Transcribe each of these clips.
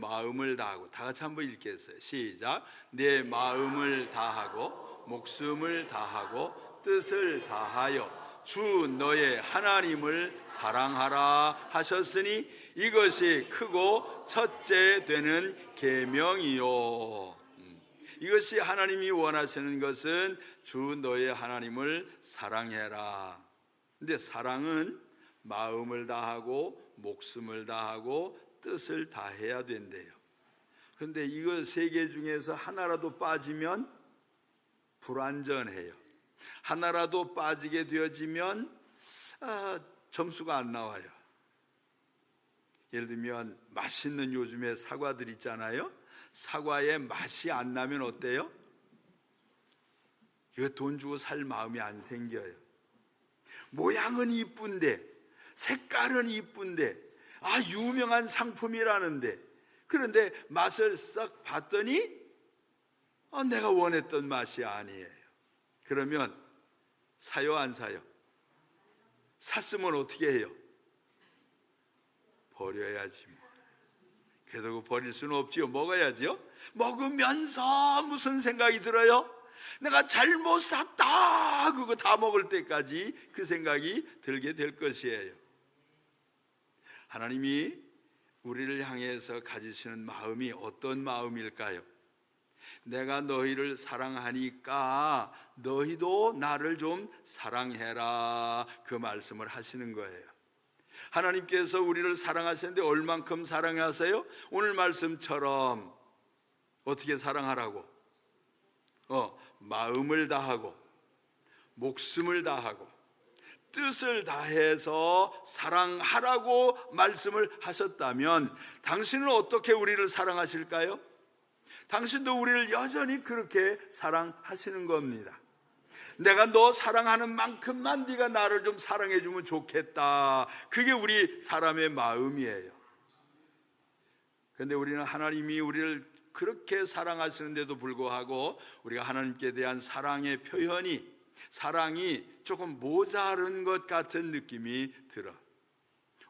마음을 다하고, 다 같이 한번 읽겠어요. 시작. 내 마음을 다하고 목숨을 다하고 뜻을 다하여 주 너의 하나님을 사랑하라 하셨으니 이것이 크고 첫째 되는 계명이요. 이것이 하나님이 원하시는 것은 주 너의 하나님을 사랑해라. 근데 사랑은 마음을 다하고 목숨을 다하고 뜻을 다해야 된대요. 그런데 이거 세 개 중에서 하나라도 빠지면 불완전해요. 하나라도 빠지게 되어지면 점수가 안 나와요. 예를 들면 맛있는 요즘에 사과들 있잖아요. 사과에 맛이 안 나면 어때요? 이거 돈 주고 살 마음이 안 생겨요. 모양은 이쁜데, 색깔은 이쁜데, 유명한 상품이라는데, 그런데 맛을 싹 봤더니 내가 원했던 맛이 아니에요. 그러면 사요 안 사요? 샀으면 어떻게 해요? 버려야지 뭐. 그래도 버릴 수는 없지요. 먹어야죠. 먹으면서 무슨 생각이 들어요? 내가 잘못 샀다, 그거 다 먹을 때까지 그 생각이 들게 될 것이에요. 하나님이 우리를 향해서 가지시는 마음이 어떤 마음일까요? 내가 너희를 사랑하니까 너희도 나를 좀 사랑해라, 그 말씀을 하시는 거예요. 하나님께서 우리를 사랑하시는데 얼만큼 사랑하세요? 오늘 말씀처럼 어떻게 사랑하라고? 마음을 다하고 목숨을 다하고 뜻을 다해서 사랑하라고 말씀을 하셨다면 당신은 어떻게 우리를 사랑하실까요? 당신도 우리를 여전히 그렇게 사랑하시는 겁니다. 내가 너 사랑하는 만큼만 네가 나를 좀 사랑해 주면 좋겠다, 그게 우리 사람의 마음이에요. 그런데 우리는 하나님이 우리를 그렇게 사랑하시는데도 불구하고 우리가 하나님께 대한 사랑의 표현이, 사랑이 조금 모자른 것 같은 느낌이 들어.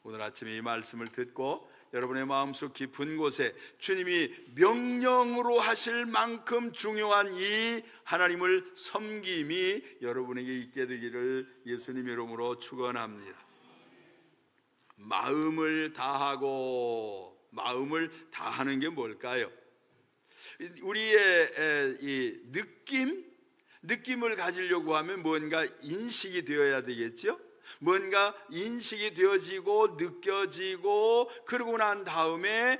오늘 아침에 이 말씀을 듣고 여러분의 마음속 깊은 곳에 주님이 명령으로 하실 만큼 중요한 이 하나님을 섬김이 여러분에게 있게 되기를 예수님 이름으로 축원합니다. 마음을 다하고, 마음을 다하는 게 뭘까요? 우리의 이 느낌을 가지려고 하면 뭔가 인식이 되어야 되겠죠? 뭔가 인식이 되어지고 느껴지고, 그러고 난 다음에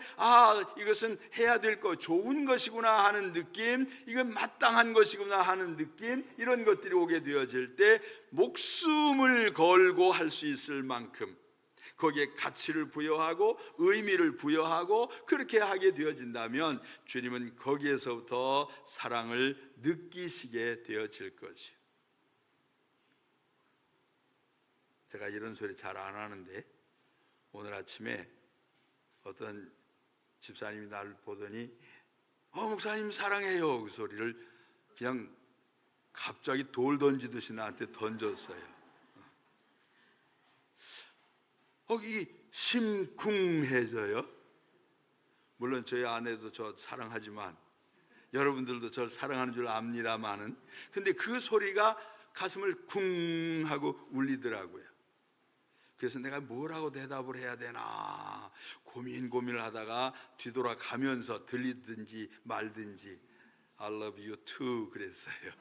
이것은 해야 될 것, 좋은 것이구나 하는 느낌, 이건 마땅한 것이구나 하는 느낌, 이런 것들이 오게 되어질 때 목숨을 걸고 할 수 있을 만큼 거기에 가치를 부여하고 의미를 부여하고 그렇게 하게 되어진다면 주님은 거기에서부터 사랑을 느끼시게 되어질 것이에요. 제가 이런 소리 잘 안 하는데 오늘 아침에 어떤 집사님이 나를 보더니 목사님 사랑해요, 그 소리를 그냥 갑자기 돌 던지듯이 나한테 던졌어요. 이 심쿵해져요. 물론 저희 아내도 저 사랑하지만 여러분들도 저를 사랑하는 줄 압니다만은, 근데 그 소리가 가슴을 쿵 하고 울리더라고요. 그래서 내가 뭐라고 대답을 해야 되나 고민을 하다가 뒤돌아가면서 들리든지 말든지 I love you too 그랬어요.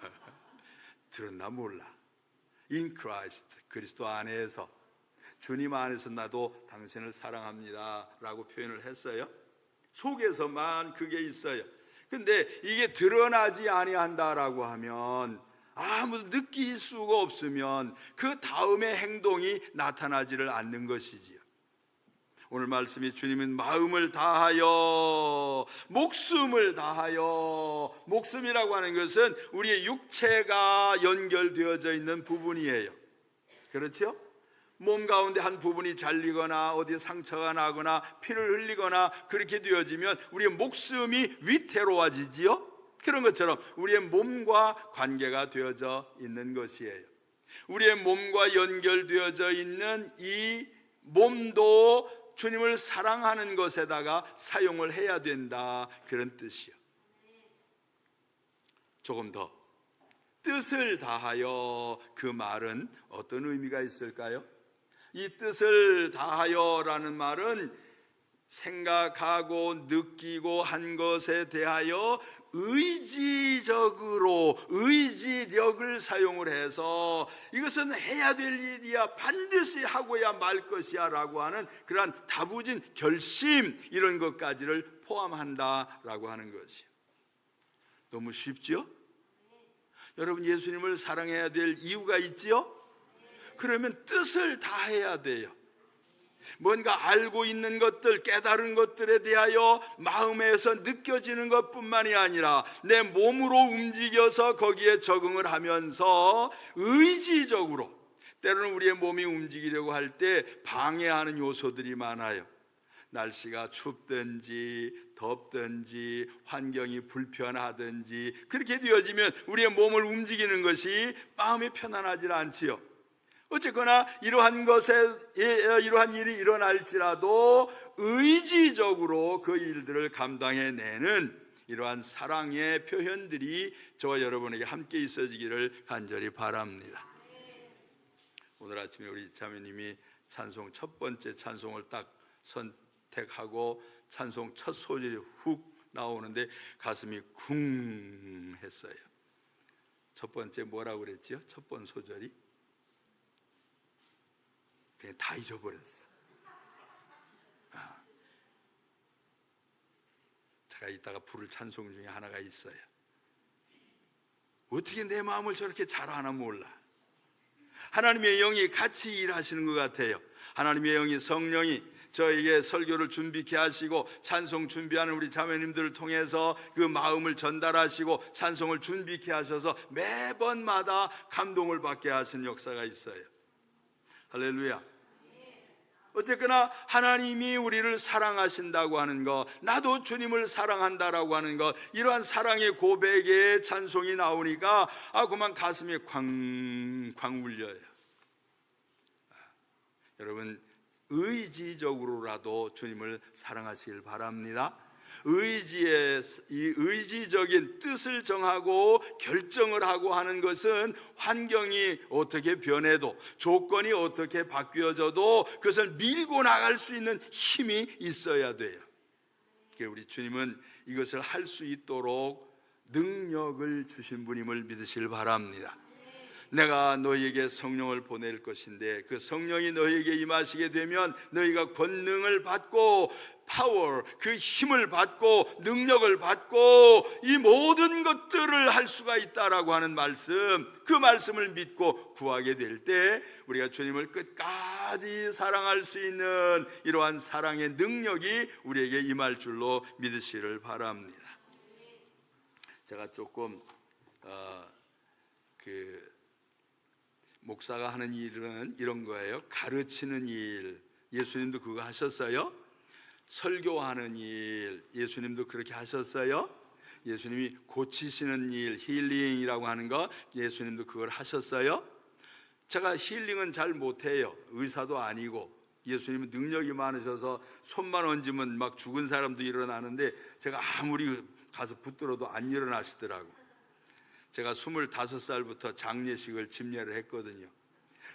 들었나 몰라. In Christ, 그리스도 안에서, 주님 안에서 나도 당신을 사랑합니다 라고 표현을 했어요. 속에서만 그게 있어요. 근데 이게 드러나지 아니한다라고 하면, 아무 느낄 수가 없으면 그 다음의 행동이 나타나지를 않는 것이지요. 오늘 말씀이 주님은 마음을 다하여 목숨을 다하여, 목숨이라고 하는 것은 우리의 육체가 연결되어져 있는 부분이에요. 그렇죠? 몸 가운데 한 부분이 잘리거나 어디에 상처가 나거나 피를 흘리거나 그렇게 되어지면 우리의 목숨이 위태로워지지요. 그런 것처럼 우리의 몸과 관계가 되어져 있는 것이에요. 우리의 몸과 연결되어져 있는 이 몸도 주님을 사랑하는 것에다가 사용을 해야 된다, 그런 뜻이요. 조금 더 뜻을 다하여, 그 말은 어떤 의미가 있을까요? 이 뜻을 다하여라는 말은 생각하고 느끼고 한 것에 대하여 의지적으로, 의지력을 사용을 해서 이것은 해야 될 일이야, 반드시 하고야 말 것이야 라고 하는 그러한 다부진 결심, 이런 것까지를 포함한다라고 하는 것이요. 너무 쉽죠? 여러분, 예수님을 사랑해야 될 이유가 있지요? 그러면 뜻을 다해야 돼요. 뭔가 알고 있는 것들, 깨달은 것들에 대하여 마음에서 느껴지는 것뿐만이 아니라 내 몸으로 움직여서 거기에 적응을 하면서 의지적으로, 때로는 우리의 몸이 움직이려고 할 때 방해하는 요소들이 많아요. 날씨가 춥든지 덥든지 환경이 불편하든지 그렇게 되어지면 우리의 몸을 움직이는 것이 마음이 편안하지 않지요. 어쨌거나 이러한 일이 일어날지라도 의지적으로 그 일들을 감당해내는 이러한 사랑의 표현들이 저와 여러분에게 함께 있어지기를 간절히 바랍니다. 오늘 아침에 우리 자매님이 찬송 첫 번째 찬송을 딱 선택하고 찬송 첫 소절이 훅 나오는데 가슴이 쿵 했어요. 첫 번째 뭐라고 그랬죠? 첫 번 소절이 그냥 다 잊어버렸어. 제가 이따가 부를 찬송 중에 하나가 있어요. 어떻게 내 마음을 저렇게 잘 아나 몰라. 하나님의 영이 같이 일하시는 것 같아요. 하나님의 영이, 성령이 저에게 설교를 준비케 하시고 찬송 준비하는 우리 자매님들을 통해서 그 마음을 전달하시고 찬송을 준비케 하셔서 매번마다 감동을 받게 하시는 역사가 있어요. 할렐루야. 어쨌거나 하나님이 우리를 사랑하신다고 하는 것, 나도 주님을 사랑한다라고 하는 것, 이러한 사랑의 고백의 찬송이 나오니까 그만 가슴이 쾅쾅 울려요. 여러분, 의지적으로라도 주님을 사랑하시길 바랍니다. 이 의지적인 뜻을 정하고 결정을 하고 하는 것은 환경이 어떻게 변해도, 조건이 어떻게 바뀌어져도 그것을 밀고 나갈 수 있는 힘이 있어야 돼요. 우리 주님은 이것을 할 수 있도록 능력을 주신 분임을 믿으시길 바랍니다. 내가 너희에게 성령을 보낼 것인데 그 성령이 너희에게 임하시게 되면 너희가 권능을 받고 파워, 그 힘을 받고 능력을 받고 이 모든 것들을 할 수가 있다라고 하는 말씀, 그 말씀을 믿고 구하게 될 때 우리가 주님을 끝까지 사랑할 수 있는 이러한 사랑의 능력이 우리에게 임할 줄로 믿으시기를 바랍니다. 제가 조금 목사가 하는 일은 이런 거예요. 가르치는 일, 예수님도 그거 하셨어요. 설교하는 일, 예수님도 그렇게 하셨어요. 예수님이 고치시는 일, 힐링이라고 하는 거, 예수님도 그걸 하셨어요. 제가 힐링은 잘 못해요. 의사도 아니고. 예수님은 능력이 많으셔서 손만 얹으면 막 죽은 사람도 일어나는데 제가 아무리 가서 붙들어도 안 일어나시더라고. 제가 25살부터 장례식을 집례를 했거든요.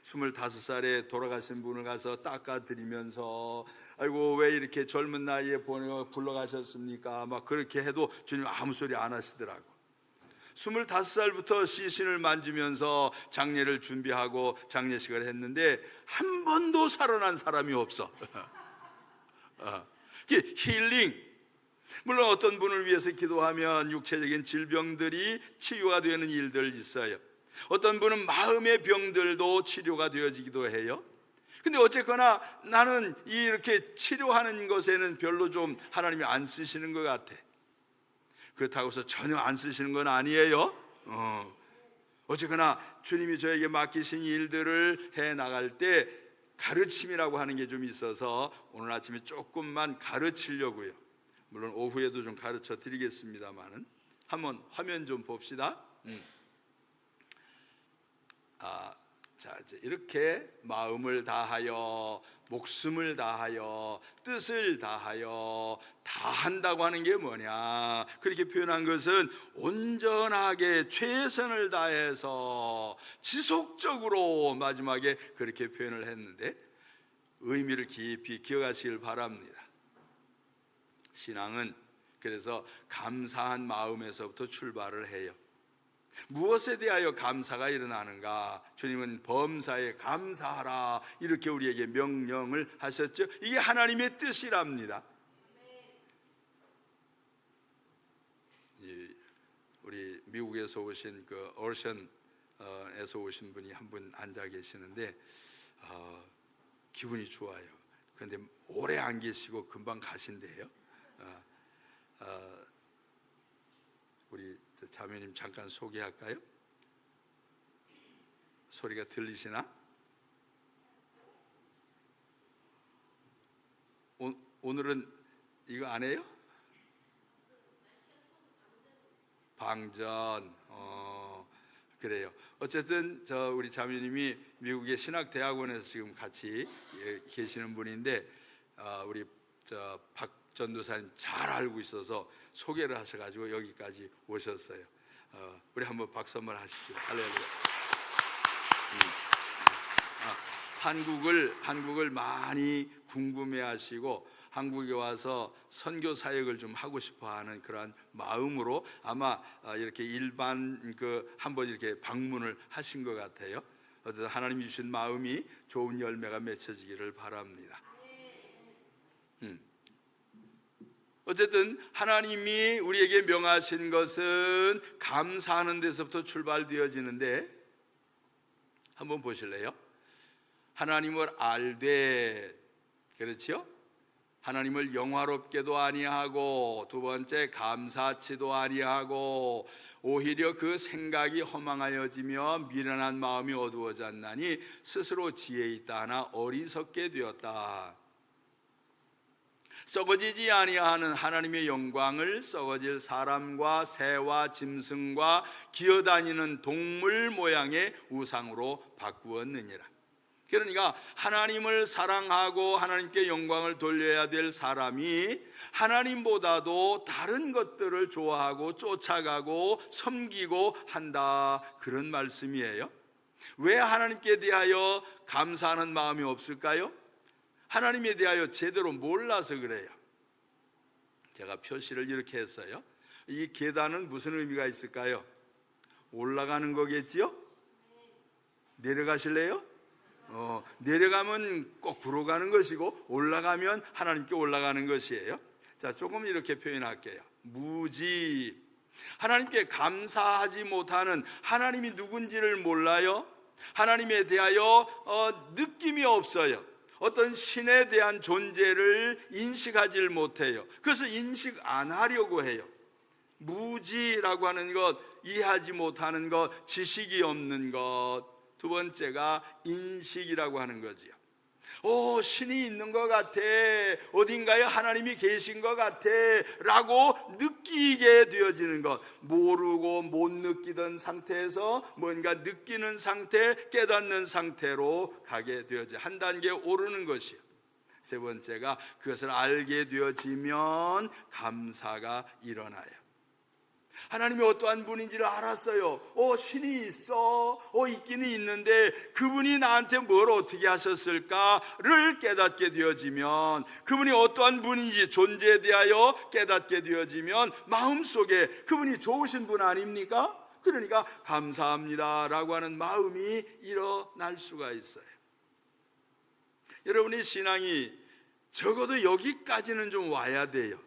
25살에 돌아가신 분을 가서 닦아드리면서 아이고 왜 이렇게 젊은 나이에 불러가셨습니까? 막 그렇게 해도 주님 아무 소리 안 하시더라고. 25살부터 시신을 만지면서 장례를 준비하고 장례식을 했는데 한 번도 살아난 사람이 없어. 힐링, 물론 어떤 분을 위해서 기도하면 육체적인 질병들이 치유가 되는 일들 있어요. 어떤 분은 마음의 병들도 치료가 되어지기도 해요. 근데 어쨌거나 나는 이렇게 치료하는 것에는 별로 좀 하나님이 안 쓰시는 것 같아. 그렇다고 해서 전혀 안 쓰시는 건 아니에요. 어쨌거나 주님이 저에게 맡기신 일들을 해 나갈 때 가르침이라고 하는 게 좀 있어서 오늘 아침에 조금만 가르치려고요. 물론 오후에도 좀 가르쳐 드리겠습니다만은 한번 화면 좀 봅시다. 자, 이제 이렇게 마음을 다하여, 목숨을 다하여, 뜻을 다하여 다 한다고 하는 게 뭐냐? 그렇게 표현한 것은 온전하게 최선을 다해서 지속적으로, 마지막에 그렇게 표현을 했는데 의미를 깊이 기억하시길 바랍니다. 신앙은 그래서 감사한 마음에서부터 출발을 해요. 무엇에 대하여 감사가 일어나는가? 주님은 범사에 감사하라 이렇게 우리에게 명령을 하셨죠. 이게 하나님의 뜻이랍니다. 우리 미국에서 오신 그 얼션에서 오신 분이 한 분 앉아 계시는데 기분이 좋아요. 그런데 오래 안 계시고 금방 가신대요. 우리 자매님 잠깐 소개할까요? 소리가 들리시나? 오늘은 이거 안 해요? 방전. 그래요. 어쨌든 우리 자매님이 미국의 신학대학원에서 지금 같이 계시는 분인데 우리 박 전도사님 잘 알고 있어서 소개를 하셔가지고 여기까지 오셨어요. 우리 한번 박수 한번 하시죠. 할렐루야. 한국을 많이 궁금해하시고 한국에 와서 선교 사역을 좀 하고 싶어하는 그러한 마음으로 아마 이렇게 일반 한번 이렇게 방문을 하신 것 같아요. 어쨌든 하나님이 주신 마음이 좋은 열매가 맺혀지기를 바랍니다. 어쨌든 하나님이 우리에게 명하신 것은 감사하는 데서부터 출발되어지는데 한번 보실래요? 하나님을 알되, 그렇지요? 하나님을 영화롭게도 아니하고, 두 번째 감사치도 아니하고, 오히려 그 생각이 허망하여지며 미련한 마음이 어두워졌나니 스스로 지혜 있다 하나 어리석게 되었다. 썩어지지 아니하는 하나님의 영광을 썩어질 사람과 새와 짐승과 기어다니는 동물 모양의 우상으로 바꾸었느니라. 그러니까 하나님을 사랑하고 하나님께 영광을 돌려야 될 사람이 하나님보다도 다른 것들을 좋아하고 쫓아가고 섬기고 한다, 그런 말씀이에요. 왜 하나님께 대하여 감사하는 마음이 없을까요? 하나님에 대하여 제대로 몰라서 그래요. 제가 표시를 이렇게 했어요. 이 계단은 무슨 의미가 있을까요? 올라가는 거겠지요? 내려가실래요? 내려가면 거꾸로 가는 것이고 올라가면 하나님께 올라가는 것이에요. 자, 조금 이렇게 표현할게요. 무지, 하나님께 감사하지 못하는, 하나님이 누군지를 몰라요. 하나님에 대하여 느낌이 없어요. 어떤 신에 대한 존재를 인식하지 못해요. 그래서 인식 안 하려고 해요. 무지라고 하는 것, 이해하지 못하는 것, 지식이 없는 것. 두 번째가 인식이라고 하는 거지요. 신이 있는 것 같아, 어딘가에 하나님이 계신 것 같아 라고 느끼게 되어지는 것. 모르고 못 느끼던 상태에서 뭔가 느끼는 상태, 깨닫는 상태로 가게 되어져 한 단계 오르는 것이요. 세 번째가 그것을 알게 되어지면 감사가 일어나요. 하나님이 어떠한 분인지를 알았어요. 신이 있어. 있기는 있는데 그분이 나한테 뭘 어떻게 하셨을까를 깨닫게 되어지면, 그분이 어떠한 분인지 존재에 대하여 깨닫게 되어지면 마음속에 그분이 좋으신 분 아닙니까? 그러니까 감사합니다 라고 하는 마음이 일어날 수가 있어요. 여러분의 신앙이 적어도 여기까지는 좀 와야 돼요.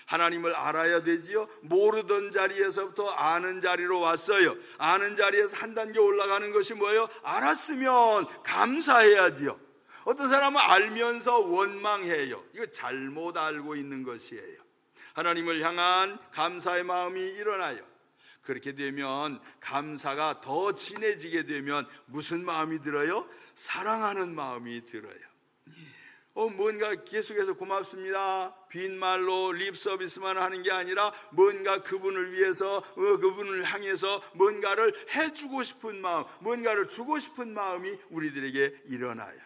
하나님을 알아야 되지요. 모르던 자리에서부터 아는 자리로 왔어요. 아는 자리에서 한 단계 올라가는 것이 뭐예요? 알았으면 감사해야지요. 어떤 사람은 알면서 원망해요. 이거 잘못 알고 있는 것이에요. 하나님을 향한 감사의 마음이 일어나요. 그렇게 되면, 감사가 더 진해지게 되면 무슨 마음이 들어요? 사랑하는 마음이 들어요. 뭔가 계속해서 고맙습니다, 빈말로 립 서비스만 하는 게 아니라 뭔가 그분을 위해서, 그분을 향해서 뭔가를 해주고 싶은 마음, 뭔가를 주고 싶은 마음이 우리들에게 일어나요.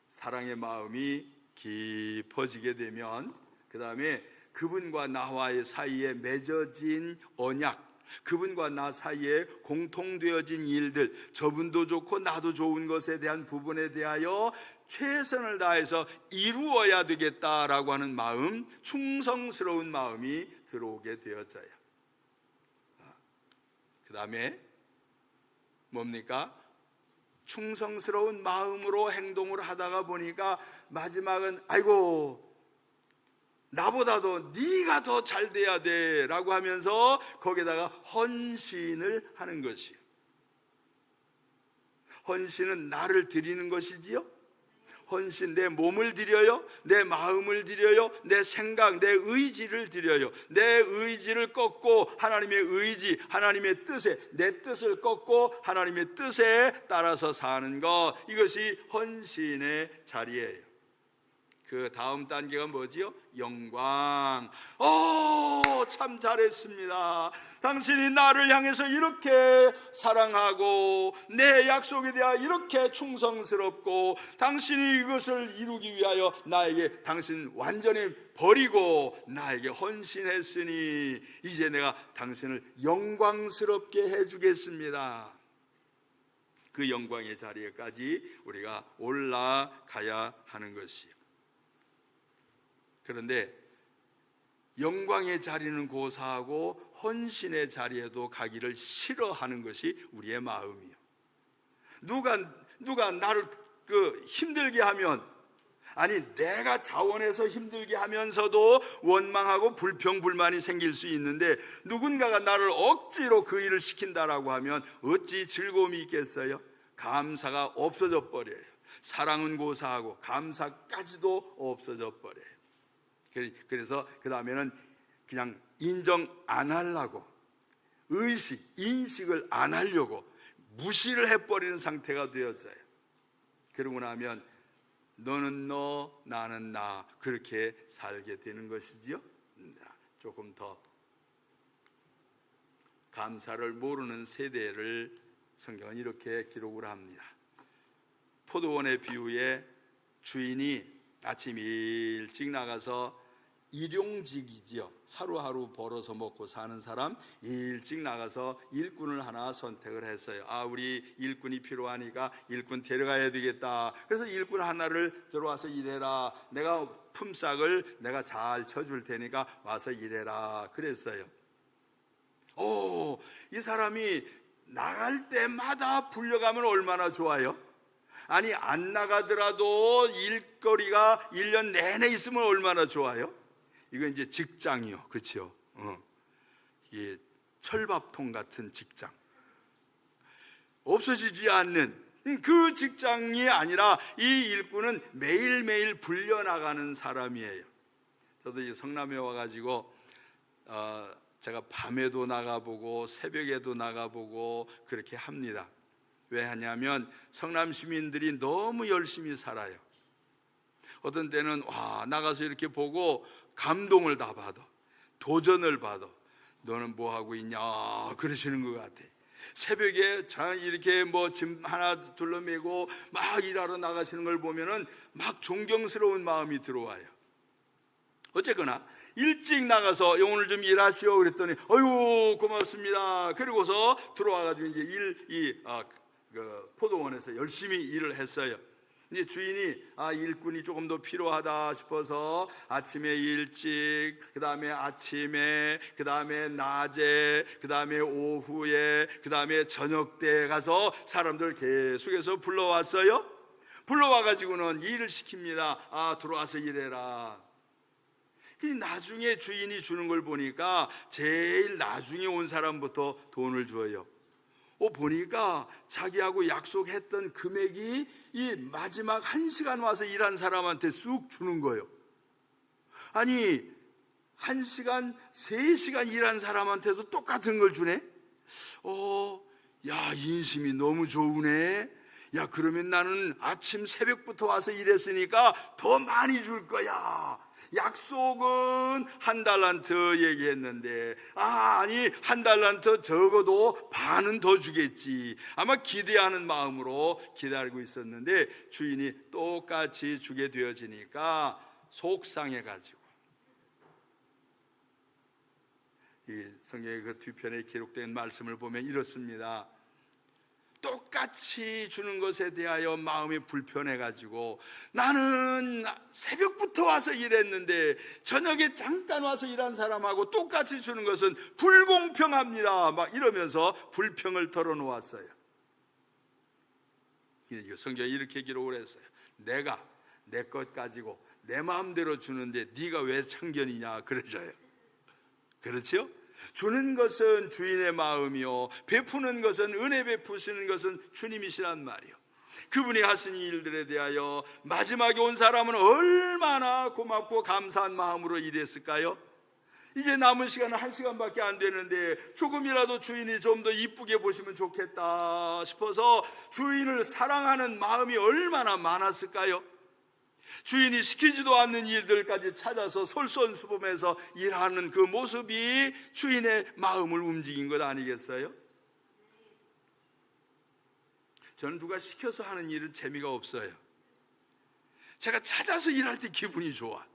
사랑의 마음이 깊어지게 되면 그 다음에 그분과 나와의 사이에 맺어진 언약, 그분과 나 사이에 공통되어진 일들, 저분도 좋고 나도 좋은 것에 대한 부분에 대하여 최선을 다해서 이루어야 되겠다라고 하는 마음, 충성스러운 마음이 들어오게 되어져요. 그 다음에 뭡니까? 충성스러운 마음으로 행동을 하다가 보니까 마지막은 아이고 나보다도 네가 더 잘 돼야 돼 라고 하면서 거기에다가 헌신을 하는 것이에요. 헌신은 나를 드리는 것이지요. 헌신, 내 몸을 드려요, 내 마음을 드려요, 내 생각, 내 의지를 드려요. 내 의지를 꺾고 하나님의 의지, 하나님의 뜻에, 내 뜻을 꺾고 하나님의 뜻에 따라서 사는 것, 이것이 헌신의 자리예요. 그 다음 단계가 뭐지요? 영광. 참 잘했습니다. 당신이 나를 향해서 이렇게 사랑하고 내 약속에 대하여 이렇게 충성스럽고 당신이 이것을 이루기 위하여 나에게 당신 완전히 버리고 나에게 헌신했으니 이제 내가 당신을 영광스럽게 해주겠습니다. 그 영광의 자리에까지 우리가 올라가야 하는 것이요. 그런데 영광의 자리는 고사하고 헌신의 자리에도 가기를 싫어하는 것이 우리의 마음이요. 누가 나를 힘들게 하면, 아니 내가 자원해서 힘들게 하면서도 원망하고 불평불만이 생길 수 있는데 누군가가 나를 억지로 그 일을 시킨다라고 하면 어찌 즐거움이 있겠어요? 감사가 없어져 버려요. 사랑은 고사하고 감사까지도 없어져 버려요. 그래서 그 다음에는 그냥 인정 안 하려고, 인식을 안 하려고 무시를 해버리는 상태가 되어져요. 그러고 나면 너는 너, 나는 나, 그렇게 살게 되는 것이지요. 조금 더 감사를 모르는 세대를 성경은 이렇게 기록을 합니다. 포도원의 비유에 주인이 아침 일찍 나가서 일용직이지요. 하루하루 벌어서 먹고 사는 사람, 일찍 나가서 일꾼을 하나 선택을 했어요. 우리 일꾼이 필요하니까 일꾼 데려가야 되겠다. 그래서 일꾼 하나를 들어와서 일해라. 내가 품삯을 내가 잘 쳐줄 테니까 와서 일해라 그랬어요. 이 사람이 나갈 때마다 불려가면 얼마나 좋아요. 아니 안 나가더라도 일거리가 1년 내내 있으면 얼마나 좋아요. 이건 이제 직장이요, 그렇죠? 이게 철밥통 같은 직장, 없어지지 않는 그 직장이 아니라 이 일꾼은 매일매일 불려나가는 사람이에요. 저도 이 성남에 와가지고 제가 밤에도 나가보고 새벽에도 나가보고 그렇게 합니다. 왜 하냐면 성남 시민들이 너무 열심히 살아요. 어떤 때는 나가서 이렇게 보고 감동을 다 받아, 도전을 받아. 너는 뭐 하고 있냐 그러시는 것 같아. 새벽에 이렇게 짐 하나 둘러매고 막 일하러 나가시는 걸 보면은 막 존경스러운 마음이 들어와요. 어쨌거나 일찍 나가서 오늘 좀 일하시오 그랬더니 어유 고맙습니다. 그리고서 들어와가지고 이제 포도원에서 열심히 일을 했어요. 이제 주인이 일꾼이 조금 더 필요하다 싶어서 아침에 일찍, 그 다음에 아침에, 그 다음에 낮에, 그 다음에 오후에, 그 다음에 저녁 때 가서 사람들 계속해서 불러왔어요. 불러와가지고는 일을 시킵니다. 들어와서 일해라. 나중에 주인이 주는 걸 보니까 제일 나중에 온 사람부터 돈을 줘요. 보니까 자기하고 약속했던 금액이 이 마지막 1시간 와서 일한 사람한테 쑥 주는 거예요. 아니 1시간, 3시간 일한 사람한테도 똑같은 걸 주네. 인심이 너무 좋으네. 야, 그러면 나는 아침 새벽부터 와서 일했으니까 더 많이 줄 거야. 약속은 1달란트 얘기했는데, 아니 1달란트 적어도 반은 더 주겠지. 아마 기대하는 마음으로 기다리고 있었는데 주인이 똑같이 주게 되어지니까 속상해가지고, 이 성경의 그 뒤편에 기록된 말씀을 보면 이렇습니다. 똑같이 주는 것에 대하여 마음이 불편해가지고, 나는 새벽부터 와서 일했는데 저녁에 잠깐 와서 일한 사람하고 똑같이 주는 것은 불공평합니다, 막 이러면서 불평을 털어놓았어요. 성경에 이렇게 기록을 했어요. 내가 내 것 가지고 내 마음대로 주는데 네가 왜 참견이냐 그러져요. 그렇죠? 주는 것은 주인의 마음이요, 베푸는 것은, 은혜 베푸시는 것은 주님이시란 말이요. 그분이 하신 일들에 대하여 마지막에 온 사람은 얼마나 고맙고 감사한 마음으로 일했을까요? 이제 남은 시간은 1시간밖에 안 되는데 조금이라도 주인이 좀 더 이쁘게 보시면 좋겠다 싶어서 주인을 사랑하는 마음이 얼마나 많았을까요? 주인이 시키지도 않는 일들까지 찾아서 솔선수범해서 일하는 그 모습이 주인의 마음을 움직인 것 아니겠어요? 저는 누가 시켜서 하는 일은 재미가 없어요. 제가 찾아서 일할 때 기분이 좋아.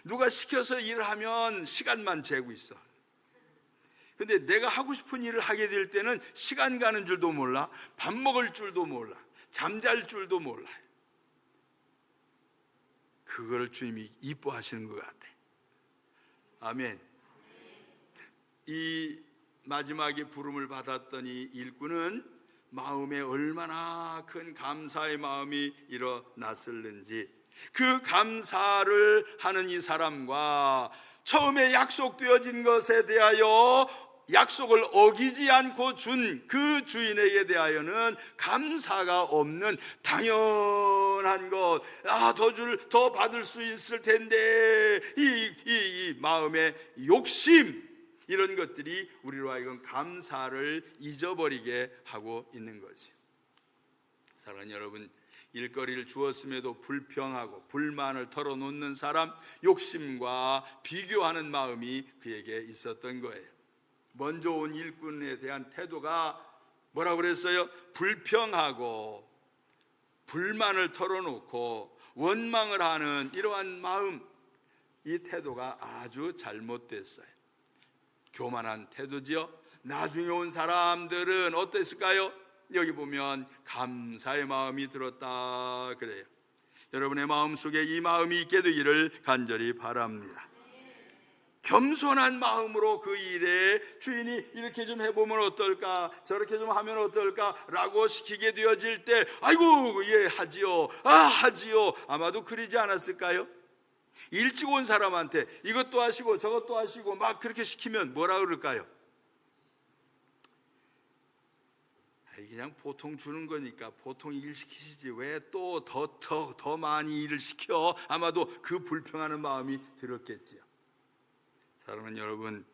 누가 시켜서 일을 하면 시간만 재고 있어. 근데 내가 하고 싶은 일을 하게 될 때는 시간 가는 줄도 몰라, 밥 먹을 줄도 몰라, 잠잘 줄도 몰라요. 그걸 주님이 이뻐하시는 것 같아요. 아멘. 이 마지막에 부름을 받았던 이 일꾼은 마음에 얼마나 큰 감사의 마음이 일어났을는지, 그 감사를 하는 이 사람과 처음에 약속되어진 것에 대하여 약속을 어기지 않고 준 그 주인에게 대하여는 감사가 없는 당연한 것, 더 받을 수 있을 텐데, 이 마음의 욕심, 이런 것들이 우리로 하여금 감사를 잊어버리게 하고 있는 거죠. 사랑하는 여러분, 일거리를 주었음에도 불평하고 불만을 털어놓는 사람, 욕심과 비교하는 마음이 그에게 있었던 거예요. 먼저 온 일꾼에 대한 태도가 뭐라고 그랬어요? 불평하고 불만을 털어놓고 원망을 하는 이러한 마음, 이 태도가 아주 잘못됐어요. 교만한 태도지요. 나중에 온 사람들은 어땠을까요? 여기 보면 감사의 마음이 들었다 그래요. 여러분의 마음속에 이 마음이 있게 되기를 간절히 바랍니다. 겸손한 마음으로 그 일에 주인이 이렇게 좀 해보면 어떨까, 저렇게 좀 하면 어떨까 라고 시키게 되어질 때, 아이고 예 하지요, 하지요, 아마도 그러지 않았을까요? 일찍 온 사람한테 이것도 하시고 저것도 하시고 막 그렇게 시키면 뭐라 그럴까요? 그냥 보통 주는 거니까 보통 일 시키시지 왜 또 더 많이 일을 시켜, 아마도 그 불평하는 마음이 들었겠지요. 사랑하는 여러분,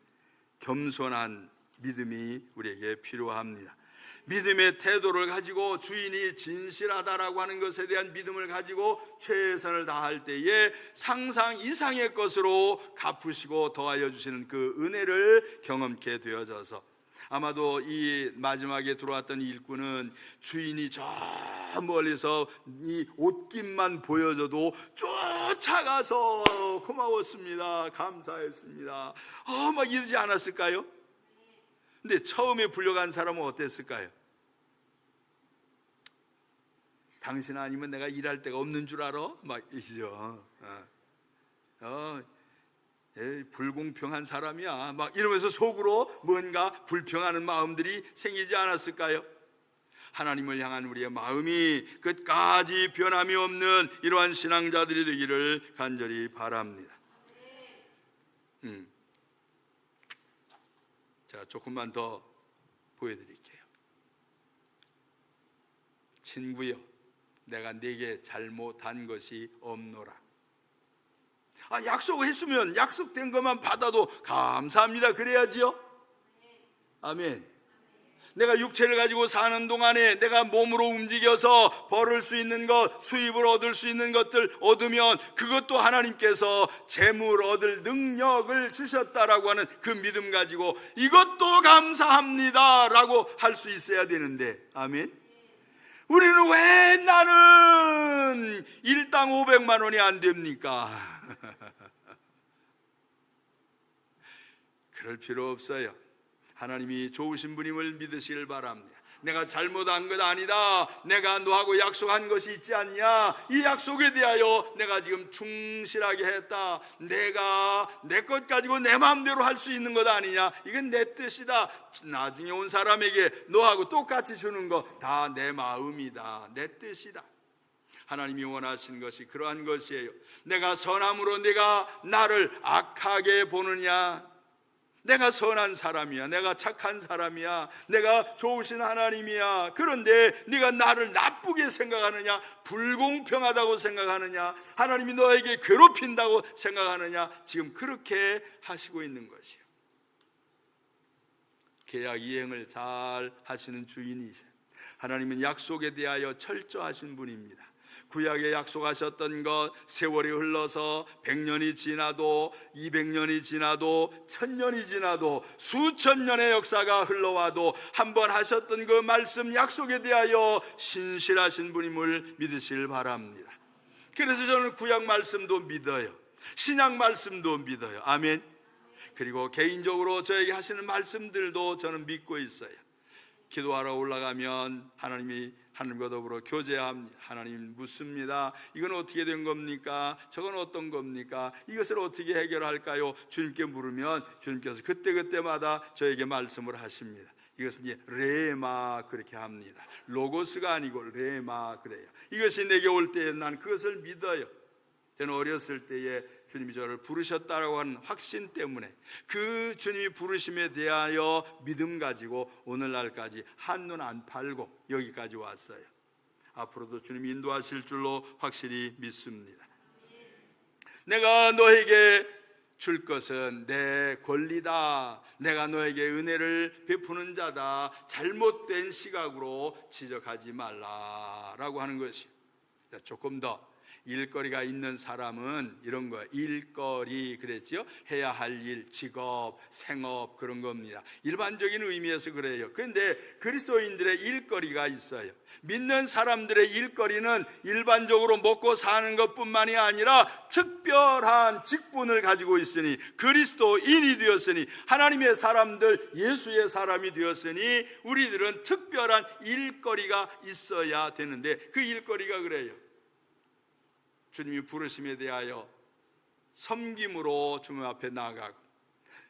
겸손한 믿음이 우리에게 필요합니다. 믿음의 태도를 가지고 주인이 진실하다라고 하는 것에 대한 믿음을 가지고 최선을 다할 때에 상상 이상의 것으로 갚으시고 더하여 주시는 그 은혜를 경험케 되어져서, 아마도 이 마지막에 들어왔던 일꾼은 주인이 저 멀리서 이 옷깃만 보여줘도 쫓아가서 고마웠습니다, 감사했습니다, 막 이러지 않았을까요? 근데 처음에 불려간 사람은 어땠을까요? 당신 아니면 내가 일할 데가 없는 줄 알아? 막 이죠. 불공평한 사람이야 막 이러면서 속으로 뭔가 불평하는 마음들이 생기지 않았을까요? 하나님을 향한 우리의 마음이 끝까지 변함이 없는 이러한 신앙자들이 되기를 간절히 바랍니다. 자, 조금만 더 보여드릴게요. 친구여, 내가 네게 잘못한 것이 없노라. 약속했으면 약속된 것만 받아도 감사합니다 그래야지요. 아멘. 내가 육체를 가지고 사는 동안에 내가 몸으로 움직여서 벌을 수 있는 것, 수입을 얻을 수 있는 것들 얻으면 그것도 하나님께서 재물 얻을 능력을 주셨다라고 하는 그 믿음 가지고 이것도 감사합니다 라고 할 수 있어야 되는데, 아멘. 우리는 왜 나는 일당 500만 원이 안 됩니까? 그럴 필요 없어요. 하나님이 좋으신 분임을 믿으시길 바랍니다. 내가 잘못한 것 아니다, 내가 너하고 약속한 것이 있지 않냐, 이 약속에 대하여 내가 지금 충실하게 했다, 내가 내 것 가지고 내 마음대로 할 수 있는 것 아니냐, 이건 내 뜻이다, 나중에 온 사람에게 너하고 똑같이 주는 거 다 내 마음이다, 내 뜻이다. 하나님이 원하신 것이 그러한 것이에요. 내가 선함으로 내가 나를 악하게 보느냐, 내가 선한 사람이야, 내가 착한 사람이야, 내가 좋으신 하나님이야, 그런데 네가 나를 나쁘게 생각하느냐, 불공평하다고 생각하느냐, 하나님이 너에게 괴롭힌다고 생각하느냐, 지금 그렇게 하시고 있는 것이요. 계약 이행을 잘 하시는 주인이세요. 하나님은 약속에 대하여 철저하신 분입니다. 구약에 약속하셨던 것, 세월이 흘러서 100년이 지나도 200년이 지나도 1000년이 지나도 수천 년의 역사가 흘러와도 한번 하셨던 그 말씀 약속에 대하여 신실하신 분임을 믿으시길 바랍니다. 그래서 저는 구약 말씀도 믿어요, 신약 말씀도 믿어요. 아멘. 그리고 개인적으로 저에게 하시는 말씀들도 저는 믿고 있어요. 기도하러 올라가면 하나님이 하나님과 더불어 교제합니다. 하나님 묻습니다. 이건 어떻게 된 겁니까? 저건 어떤 겁니까? 이것을 어떻게 해결할까요? 주님께 물으면 주님께서 그때그때마다 저에게 말씀을 하십니다. 이것은 이제 레마 그렇게 합니다. 로고스가 아니고 레마 그래요. 이것이 내게 올 때에 난 그것을 믿어요. 저는 어렸을 때에 주님이 저를 부르셨다라고 하는 확신 때문에 그 주님이 부르심에 대하여 믿음 가지고 오늘날까지 한눈 안 팔고 여기까지 왔어요. 앞으로도 주님이 인도하실 줄로 확실히 믿습니다. 내가 너에게 줄 것은 내 권리다, 내가 너에게 은혜를 베푸는 자다, 잘못된 시각으로 지적하지 말라라고 하는 것이. 조금 더 일거리가 있는 사람은 이런 거예요. 일거리 그랬죠. 해야 할 일, 직업, 생업 그런 겁니다. 일반적인 의미에서 그래요. 그런데 그리스도인들의 일거리가 있어요. 믿는 사람들의 일거리는 일반적으로 먹고 사는 것뿐만이 아니라 특별한 직분을 가지고 있으니, 그리스도인이 되었으니, 하나님의 사람들, 예수의 사람이 되었으니 우리들은 특별한 일거리가 있어야 되는데 그 일거리가 그래요. 주님이 부르심에 대하여 섬김으로 주님 앞에 나아가고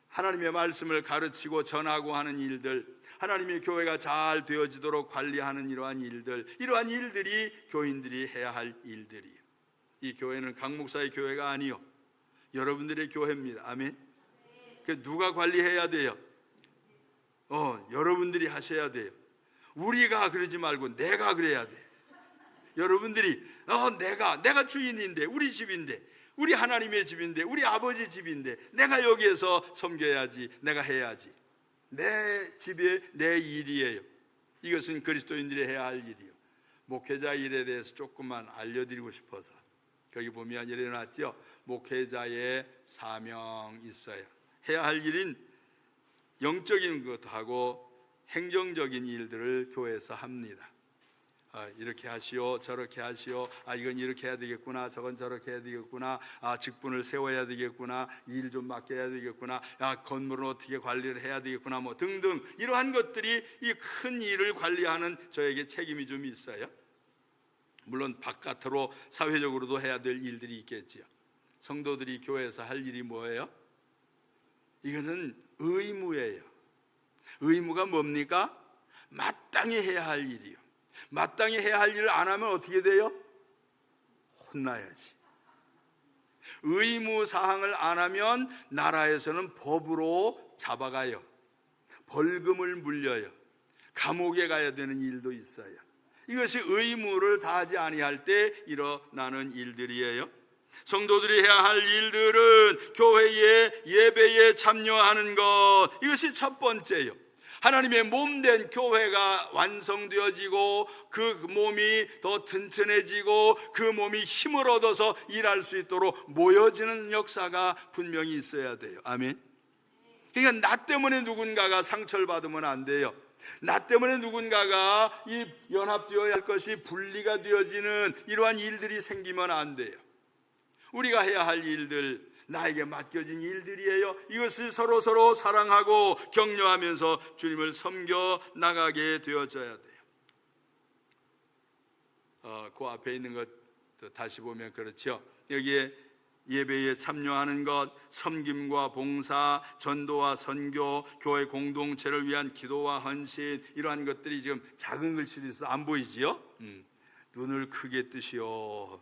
하나님의 말씀을 가르치고 전하고 하는 일들, 하나님의 교회가 잘 되어지도록 관리하는 이러한 일들이 교인들이 해야 할 일들이에요. 이 교회는 강 목사의 교회가 아니요, 여러분들의 교회입니다. 아멘. 누가 관리해야 돼요? 여러분들이 하셔야 돼요. 우리가 그러지 말고 내가 그래야 돼. 여러분들이 내가 주인인데, 우리 집인데, 우리 하나님의 집인데, 우리 아버지 집인데 내가 여기에서 섬겨야지, 내가 해야지. 내 집에 내 일이에요. 이것은 그리스도인들이 해야 할 일이요. 목회자 일에 대해서 조금만 알려드리고 싶어서, 거기 보면 이래 놨죠. 목회자의 사명 있어요. 해야 할 일인 영적인 것도 하고 행정적인 일들을 교회에서 합니다. 이렇게 하시오, 저렇게 하시오, 이건 이렇게 해야 되겠구나, 저건 저렇게 해야 되겠구나, 직분을 세워야 되겠구나, 일 좀 맡겨야 되겠구나, 건물은 어떻게 관리를 해야 되겠구나, 뭐 등등 이러한 것들이 이 큰 일을 관리하는 저에게 책임이 좀 있어요. 물론 바깥으로 사회적으로도 해야 될 일들이 있겠지요. 성도들이 교회에서 할 일이 뭐예요? 이거는 의무예요. 의무가 뭡니까? 마땅히 해야 할 일이요. 마땅히 해야 할 일을 안 하면 어떻게 돼요? 혼나야지. 의무 사항을 안 하면 나라에서는 법으로 잡아가요. 벌금을 물려요. 감옥에 가야 되는 일도 있어요. 이것이 의무를 다하지 아니할 때 일어나는 일들이에요. 성도들이 해야 할 일들은 교회의 예배에 참여하는 것, 이것이 첫 번째예요. 하나님의 몸된 교회가 완성되어지고 그 몸이 더 튼튼해지고 그 몸이 힘을 얻어서 일할 수 있도록 모여지는 역사가 분명히 있어야 돼요. 아멘. 그러니까 나 때문에 누군가가 상처를 받으면 안 돼요. 나 때문에 누군가가 이 연합되어야 할 것이 분리가 되어지는 이러한 일들이 생기면 안 돼요. 우리가 해야 할 일들, 나에게 맡겨진 일들이에요. 이것을 서로 사랑하고 격려하면서 주님을 섬겨 나가게 되어져야 돼요. 그 앞에 있는 것 다시 보면 그렇죠. 여기에 예배에 참여하는 것, 섬김과 봉사, 전도와 선교, 교회 공동체를 위한 기도와 헌신, 이러한 것들이 지금 작은 글씨로 있어 안 보이지요? 눈을 크게 뜨시오.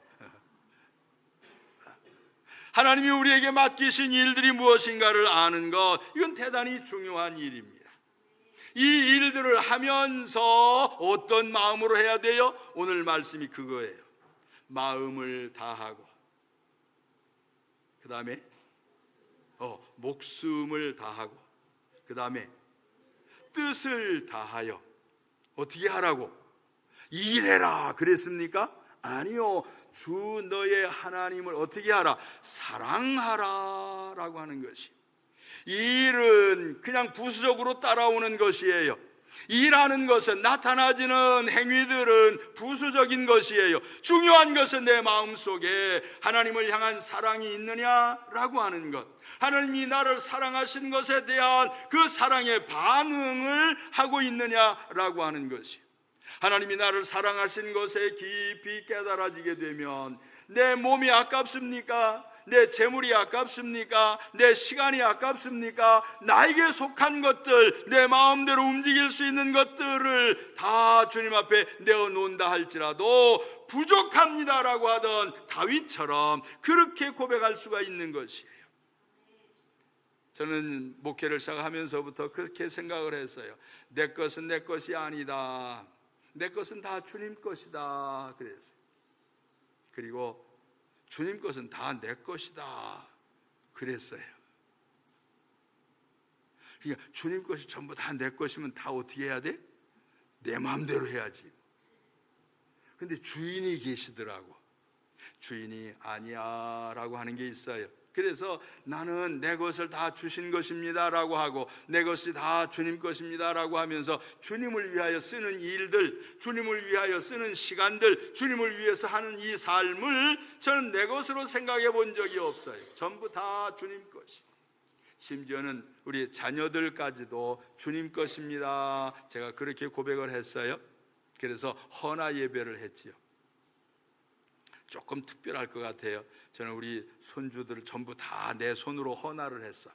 하나님이 우리에게 맡기신 일들이 무엇인가를 아는 것, 이건 대단히 중요한 일입니다. 이 일들을 하면서 어떤 마음으로 해야 돼요? 오늘 말씀이 그거예요. 마음을 다하고, 그 다음에 목숨을 다하고, 그 다음에 뜻을 다하여. 어떻게 하라고? 일해라 그랬습니까? 아니요. 주 너의 하나님을 어떻게 하라? 사랑하라 라고 하는 것이. 일은 그냥 부수적으로 따라오는 것이에요. 일하는 것은, 나타나지는 행위들은 부수적인 것이에요. 중요한 것은 내 마음속에 하나님을 향한 사랑이 있느냐라고 하는 것, 하나님이 나를 사랑하신 것에 대한 그 사랑의 반응을 하고 있느냐라고 하는 것이. 하나님이 나를 사랑하신 것에 깊이 깨달아지게 되면 내 몸이 아깝습니까? 내 재물이 아깝습니까? 내 시간이 아깝습니까? 나에게 속한 것들, 내 마음대로 움직일 수 있는 것들을 다 주님 앞에 내어놓는다 할지라도 부족합니다라고 하던 다윗처럼 그렇게 고백할 수가 있는 것이에요. 저는 목회를 시작하면서부터 그렇게 생각을 했어요. 내 것은 내 것이 아니다. 내 것은 다 주님 것이다 그랬어요. 그리고 주님 것은 다 내 것이다 그랬어요. 그러니까 주님 것이 전부 다 내 것이면 다 어떻게 해야 돼? 내 마음대로 해야지. 근데 주인이 계시더라고. 주인이 아니야 라고 하는 게 있어요. 그래서 나는 내 것을 다 주신 것입니다 라고 하고, 내 것이 다 주님 것입니다 라고 하면서 주님을 위하여 쓰는 일들, 주님을 위하여 쓰는 시간들, 주님을 위해서 하는 이 삶을 저는 내 것으로 생각해 본 적이 없어요. 전부 다 주님 것이. 심지어는 우리 자녀들까지도 주님 것입니다. 제가 그렇게 고백을 했어요. 그래서 헌화 예배를 했지요. 조금 특별할 것 같아요. 저는 우리 손주들을 전부 다 내 손으로 헌화를 했어.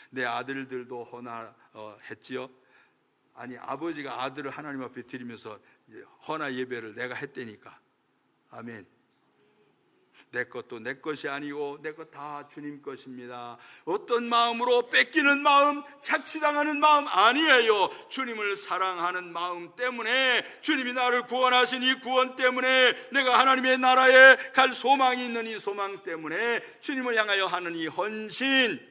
내 아들들도 헌화했지요. 아니, 아버지가 아들을 하나님 앞에 드리면서 헌화 예배를 내가 했다니까. 아멘. 내 것도 내 것이 아니고 내 것 다 주님 것입니다. 어떤 마음으로? 뺏기는 마음, 착취당하는 마음 아니에요. 주님을 사랑하는 마음 때문에, 주님이 나를 구원하신 이 구원 때문에, 내가 하나님의 나라에 갈 소망이 있는 이 소망 때문에 주님을 향하여 하는 이 헌신,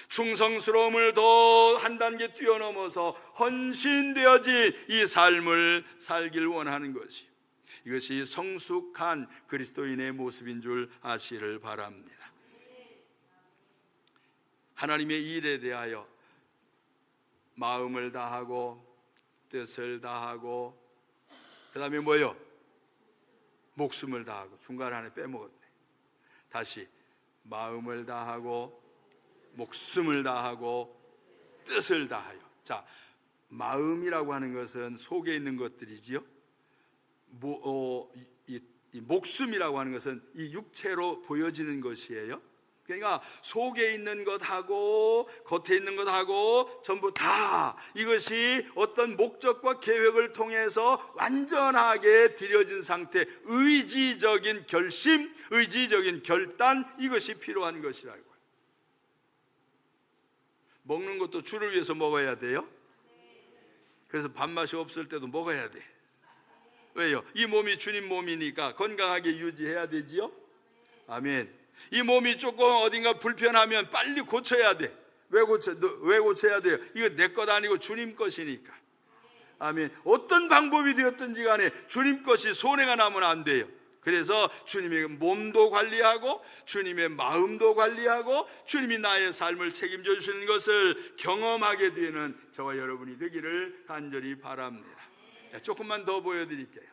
충성스러움을 더 한 단계 뛰어넘어서 헌신되어진 이 삶을 살길 원하는 것이, 이것이 성숙한 그리스도인의 모습인 줄 아시기를 바랍니다. 하나님의 일에 대하여 마음을 다하고 뜻을 다하고, 그 다음에 뭐요? 목숨을 다하고. 중간에 하나 빼먹었네. 다시 마음을 다하고 목숨을 다하고 뜻을 다하여. 자, 마음이라고 하는 것은 속에 있는 것들이지요. 이 목숨이라고 하는 것은 이 육체로 보여지는 것이에요. 그러니까 속에 있는 것하고 겉에 있는 것하고 전부 다 이것이 어떤 목적과 계획을 통해서 완전하게 드려진 상태, 의지적인 결심, 의지적인 결단, 이것이 필요한 것이라고요. 먹는 것도 주를 위해서 먹어야 돼요. 그래서 밥맛이 없을 때도 먹어야 돼. 왜요? 이 몸이 주님 몸이니까 건강하게 유지해야 되지요. 아멘. 이 몸이 조금 어딘가 불편하면 빨리 고쳐야 돼. 왜 고쳐야 돼요? 이거 내 것 아니고 주님 것이니까. 아멘. 어떤 방법이 되었든지 간에 주님 것이 손해가 나면 안 돼요. 그래서 주님의 몸도 관리하고 주님의 마음도 관리하고 주님이 나의 삶을 책임져 주시는 것을 경험하게 되는 저와 여러분이 되기를 간절히 바랍니다. 자, 조금만 더 보여드릴게요.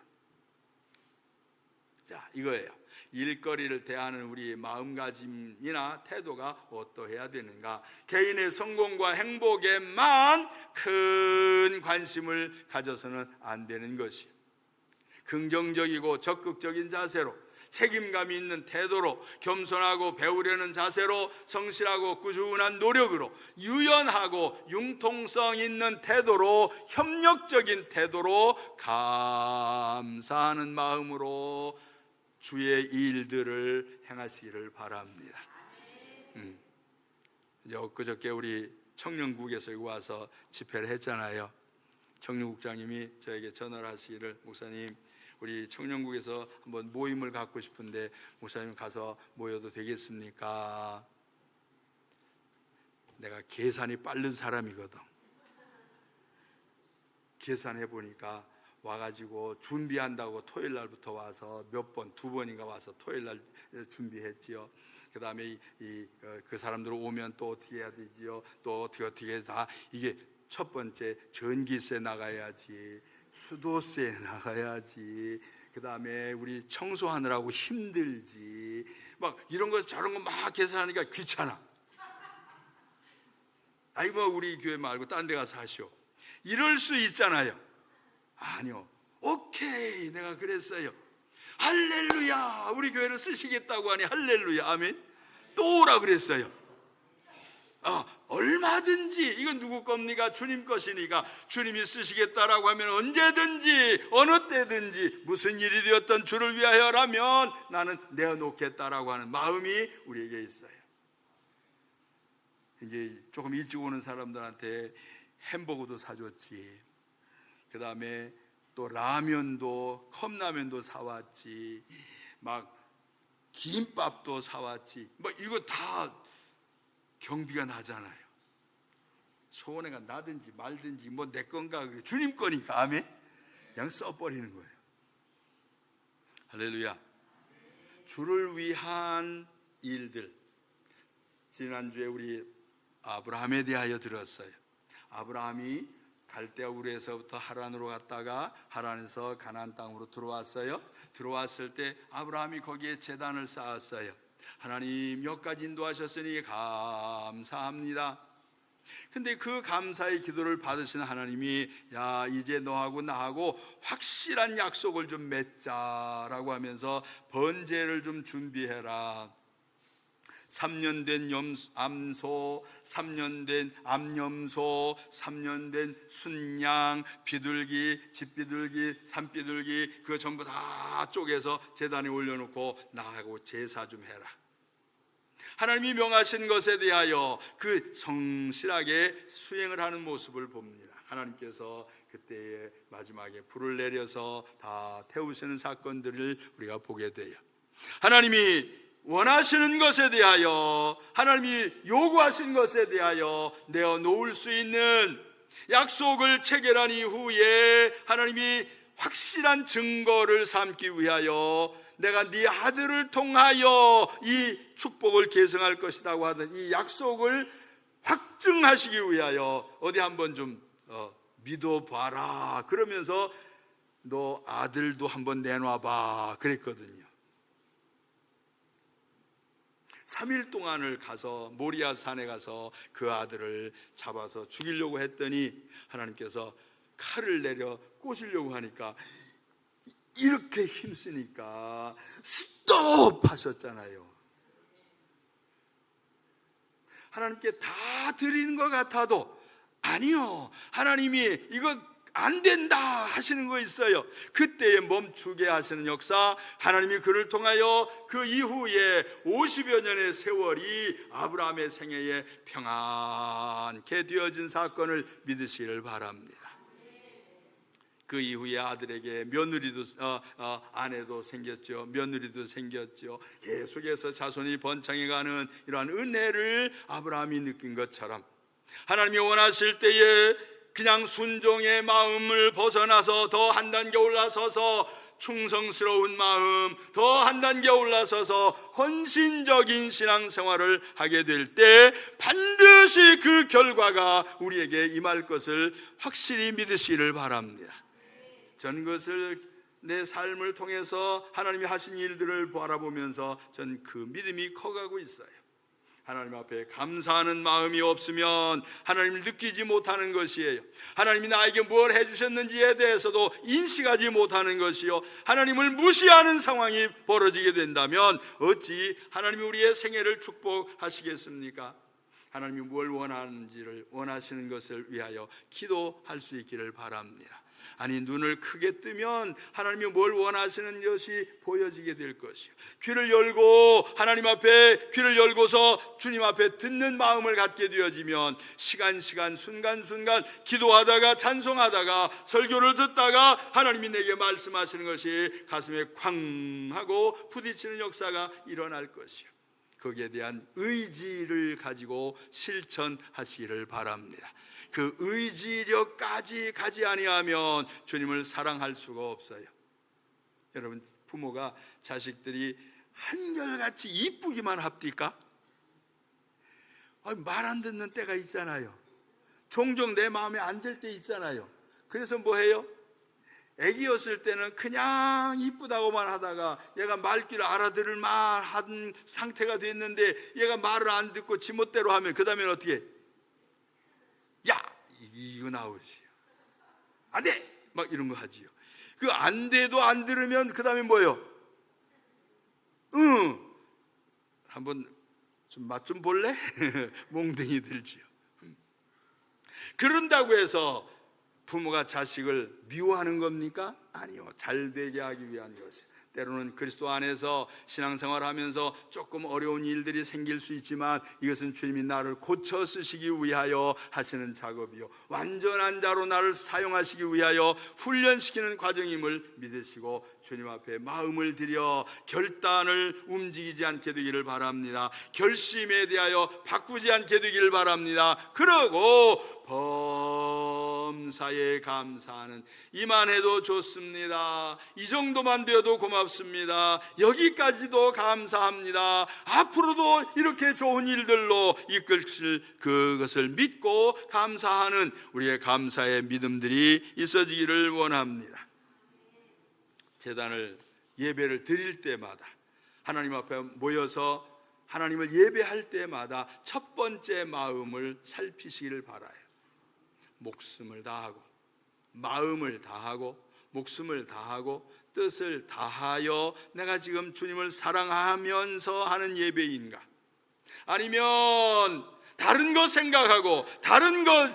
자, 이거예요. 일거리를 대하는 우리의 마음가짐이나 태도가 어떠해야 되는가? 개인의 성공과 행복에만 큰 관심을 가져서는 안 되는 것이에요. 긍정적이고 적극적인 자세로, 책임감 있는 태도로, 겸손하고 배우려는 자세로, 성실하고 꾸준한 노력으로, 유연하고 융통성 있는 태도로, 협력적인 태도로, 감사하는 마음으로 주의 일들을 행하시기를 바랍니다. 이제 엊그저께 우리 청년국에서 와서 집회를 했잖아요. 청년국장님이 저에게 전화를 하시기를, 목사님, 우리 청년국에서 한번 모임을 갖고 싶은데 목사님 가서 모여도 되겠습니까? 내가 계산이 빠른 사람이거든. 계산해 보니까 와가지고 준비한다고 토요일 날부터 와서 두 번인가 와서 토요일 날 준비했지요. 그 다음에 그 사람들 오면 또 어떻게 해야 되지요? 또 어떻게 다 이게 첫 번째 전기세 나가야지, 수도세 나가야지, 그 다음에 우리 청소하느라고 힘들지, 막 이런 거 저런 거 막 계산하니까 귀찮아. 아이 뭐 우리 교회 말고 딴 데 가서 하시오. 이럴 수 있잖아요. 아니요. 오케이, 내가 그랬어요. 할렐루야, 우리 교회를 쓰시겠다고 하니 할렐루야, 아멘. 또 오라 그랬어요. 얼마든지, 이건 누구 겁니까? 주님 것이니까 주님이 쓰시겠다라고 하면 언제든지 어느 때든지 무슨 일이 되었던 주를 위하여라면 나는 내어놓겠다라고 하는 마음이 우리에게 있어요. 이제 조금 일찍 오는 사람들한테 햄버거도 사줬지, 그 다음에 또 라면도, 컵라면도 사왔지, 막 김밥도 사왔지, 뭐 이거 다 경비가 나잖아요. 손해가 나든지 말든지 뭐 내 건가, 그래. 주님 거니까, 아멘. 그냥 써버리는 거예요. 할렐루야. 주를 위한 일들. 지난주에 우리 아브라함에 대하여 들었어요. 아브라함이 갈대아 우르에서부터 하란으로 갔다가 하란에서 가나안 땅으로 들어왔어요. 들어왔을 때 아브라함이 거기에 제단을 쌓았어요. 하나님 몇 가지 인도하셨으니 감사합니다. 근데 그 감사의 기도를 받으신 하나님이, 야, 이제 너하고 나하고 확실한 약속을 좀 맺자라고 하면서 번제를 좀 준비해라. 3년 된 암소, 3년 된 암염소, 3년 된 순양, 비둘기, 집비둘기, 산비둘기, 그거 전부 다 쪼개서 제단에 올려놓고 나하고 제사 좀 해라. 하나님이 명하신 것에 대하여 그 성실하게 수행을 하는 모습을 봅니다. 하나님께서 그때의 마지막에 불을 내려서 다 태우시는 사건들을 우리가 보게 돼요. 하나님이 원하시는 것에 대하여, 하나님이 요구하신 것에 대하여 내어놓을 수 있는 약속을 체결한 이후에 하나님이 확실한 증거를 삼기 위하여 내가 네 아들을 통하여 이 축복을 계승할 것이라고 하던 이 약속을 확증하시기 위하여 어디 한번 좀 믿어봐라, 그러면서 너 아들도 한번 내놔봐 그랬거든요. 3일 동안을 가서 모리아 산에 가서 그 아들을 잡아서 죽이려고 했더니 하나님께서 칼을 내려 꽂으려고 하니까 이렇게 힘쓰니까 스톱 하셨잖아요. 하나님께 다 드리는 것 같아도 아니요, 하나님이 이거 안 된다 하시는 거 있어요. 그때에 멈추게 하시는 역사, 하나님이 그를 통하여 그 이후에 50여 년의 세월이 아브라함의 생애에 평안케 되어진 사건을 믿으시기를 바랍니다. 그 이후에 아들에게 며느리도 아내도 생겼죠. 며느리도 생겼죠. 계속해서 자손이 번창해가는 이러한 은혜를 아브라함이 느낀 것처럼 하나님이 원하실 때에 그냥 순종의 마음을 벗어나서 더 한 단계 올라서서 충성스러운 마음, 더 한 단계 올라서서 헌신적인 신앙생활을 하게 될 때 반드시 그 결과가 우리에게 임할 것을 확실히 믿으시기를 바랍니다. 저는 그것을 내 삶을 통해서 하나님이 하신 일들을 바라보면서 전 그 믿음이 커가고 있어요. 하나님 앞에 감사하는 마음이 없으면 하나님을 느끼지 못하는 것이에요. 하나님이 나에게 뭘 해주셨는지에 대해서도 인식하지 못하는 것이요, 하나님을 무시하는 상황이 벌어지게 된다면 어찌 하나님이 우리의 생애를 축복하시겠습니까? 하나님이 뭘 원하시는 것을 위하여 기도할 수 있기를 바랍니다. 아니, 눈을 크게 뜨면 하나님이 뭘 원하시는 것이 보여지게 될 것이요, 귀를 열고 하나님 앞에 귀를 열고서 주님 앞에 듣는 마음을 갖게 되어지면 시간 순간순간 기도하다가 찬송하다가 설교를 듣다가 하나님이 내게 말씀하시는 것이 가슴에 쾅 하고 부딪히는 역사가 일어날 것이요, 거기에 대한 의지를 가지고 실천하시기를 바랍니다. 그 의지력까지 가지 아니하면 주님을 사랑할 수가 없어요. 여러분, 부모가 자식들이 한결같이 이쁘기만 합니까? 말 안 듣는 때가 있잖아요. 종종 내 마음에 안 들 때 있잖아요. 그래서 뭐 해요? 애기였을 때는 그냥 이쁘다고만 하다가 얘가 말귀를 알아들을 만한 상태가 됐는데 얘가 말을 안 듣고 지멋대로 하면 그 다음에는 어떻게 해? 야, 이거 나오지, 안 돼! 막 이런 거 하지요. 그 안 돼도 안 들으면 그 다음에 뭐예요? 한번 좀 맛 좀 볼래? 몽둥이 들지요. 그런다고 해서 부모가 자식을 미워하는 겁니까? 아니요, 잘 되게 하기 위한 것이에요. 때로는 그리스도 안에서 신앙생활하면서 조금 어려운 일들이 생길 수 있지만 이것은 주님이 나를 고쳐 쓰시기 위하여 하시는 작업이요, 완전한 자로 나를 사용하시기 위하여 훈련시키는 과정임을 믿으시고 주님 앞에 마음을 들여 결단을 움직이지 않게 되기를 바랍니다. 결심에 대하여 바꾸지 않게 되기를 바랍니다. 그러고 범사에 감사하는, 이만 해도 좋습니다. 이 정도만 되어도 고맙습니다. 여기까지도 감사합니다. 앞으로도 이렇게 좋은 일들로 이끌실 그것을 믿고 감사하는 우리의 감사의 믿음들이 있어지기를 원합니다. 제단을 예배를 드릴 때마다, 하나님 앞에 모여서 하나님을 예배할 때마다 첫 번째 마음을 살피시기를 바라요. 목숨을 다하고 마음을 다하고 목숨을 다하고 뜻을 다하여 내가 지금 주님을 사랑하면서 하는 예배인가, 아니면 다른 것 생각하고 다른 것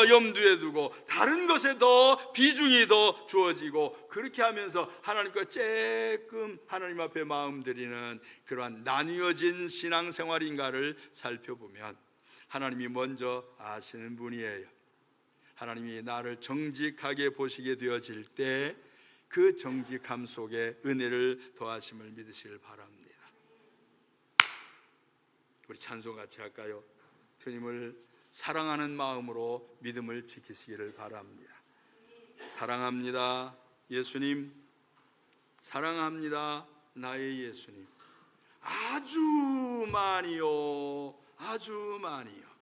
염두에 두고 다른 것에 더 비중이 더 주어지고 그렇게 하면서 하나님과 조금 하나님 앞에 마음 드리는 그러한 나뉘어진 신앙생활인가를 살펴보면 하나님이 먼저 아시는 분이에요. 하나님이 나를 정직하게 보시게 되어질 때 그 정직함 속에 은혜를 더하심을 믿으시길 바랍니다. 우리 찬송 같이 할까요? 주님을 사랑하는 마음으로 믿음을 지키시기를 바랍니다. 사랑합니다 예수님, 사랑합니다 나의 예수님, 아주 많이요, 아주 많이요.